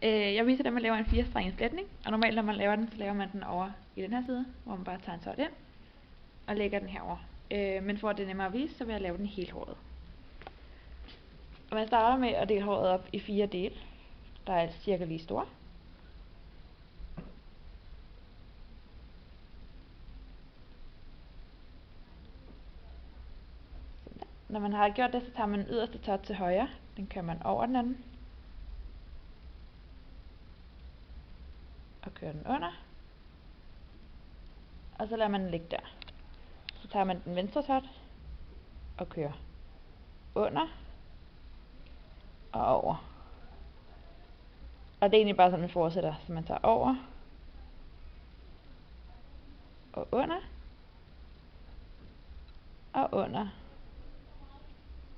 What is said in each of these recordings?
Jeg viser, at man laver en 4-strenget fletning, og normalt når man laver den, så laver man den over i den her side, hvor man bare tager en tot ind og lægger den herover. Men for at det er nemmere at vise, så vil jeg lave den helt håret. Og man starter med at dele håret op i 4 dele, der er cirka lige store. Når man har gjort det, så tager man den yderste tot til højre, den kører man over den anden, og kører den under, og så lader man den ligge der. Så tager man den venstre tot, og kører under, og over. Og det er egentlig bare sådan, man fortsætter, så man tager over, og under, og under,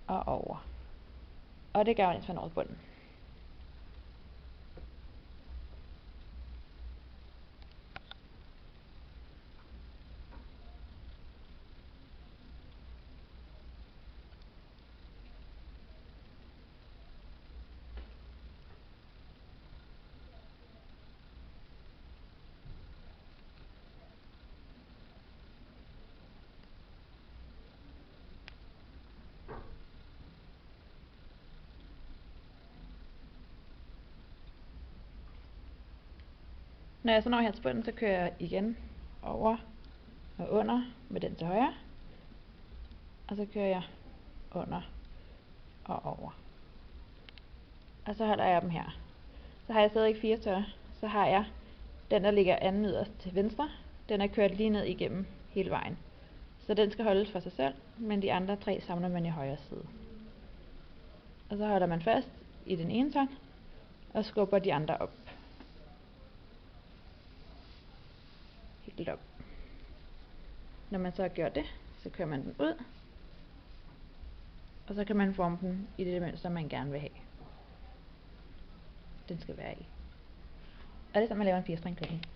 og over. Og det gør man, indtil man når bunden. Når jeg så når her til bunden, så kører jeg igen over og under med den til højre. Og så kører jeg under og over. Og så holder jeg dem her. Så har jeg stadig 4 tørre. Så har jeg den, der ligger anden yderst til venstre. Den er kørt lige ned igennem hele vejen. Så den skal holdes for sig selv, men de andre 3 samler man i højre side. Og så holder man fast i den ene tørn og skubber de andre op. Helt op. Når man så har gjort det, så kører man den ud. Og så kan man forme den i det mønster, man gerne vil have. Den skal være i. Og det er så, man laver en 4-strengt fletning.